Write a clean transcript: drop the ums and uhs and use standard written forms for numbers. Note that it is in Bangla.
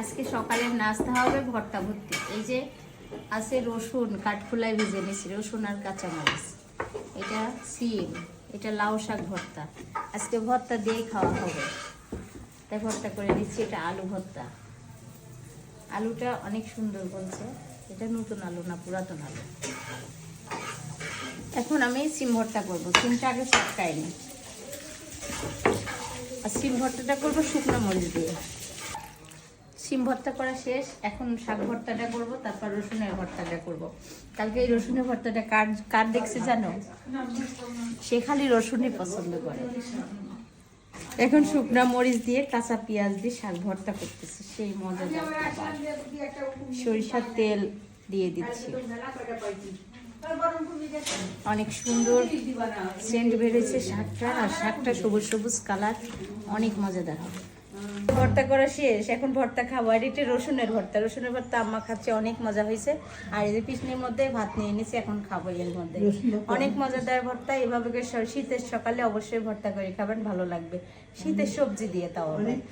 আজকে সকালের নাস্তা হবে ভর্তা ভর্তি। এই যে আছে রসুন, কাঠখোলায় ভেজে নিয়েছি, রসুন আর কাঁচামরিচ। এটা সিম, এটা লাউ শাক ভর্তা। আজকে ভর্তা দিয়েই খাওয়া হবে, তাই ভর্তা করে দিচ্ছি। এটা আলু ভর্তা, আলুটা অনেক সুন্দর বলছে। এটা নতুন আলু না, পুরাতন আলু। এখন আমি সিম ভর্তা করবো। সিমটা আগে চটকাইনি, আর সিম ভর্তাটা করবো শুকনো মরিচ দিয়ে। সিম ভর্তা করা শেষ, এখন শাক ভর্তাটা করব, তারপর রসুনের ভর্তাটা করব। কালকে এই রসুনের ভর্তাটা কার কার দেখছে জানো? সে খালি রসুনই পছন্দ করে। এখন শুকনা মরিচ দিয়ে কাঁচা পেঁয়াজ দিয়ে শাক ভর্তা করতেছি, সেই মজাদার খাবার। সরিষার তেল দিয়ে দিচ্ছি, অনেক সুন্দর সেন্ট বেরোচ্ছে শাকটা, আর শাকটা সবুজ সবুজ কালার, অনেক মজাদার হবে। ভর্তা করা শেষ, এখন ভর্তা খাবো। আর এটা রসুনের ভর্তা, রসুনের ভর্তা আম্মা খাচ্ছে, অনেক মজা হয়েছে। আর এই যে পিছনের মধ্যে ভাত নিয়ে নিয়েছি, এখন খাবো এর মধ্যে। অনেক মজাদার ভর্তা। এভাবে করে শীতের সকালে অবশ্যই ভর্তা করে খাবেন, ভালো লাগবে। শীতের সবজি দিয়ে, তাও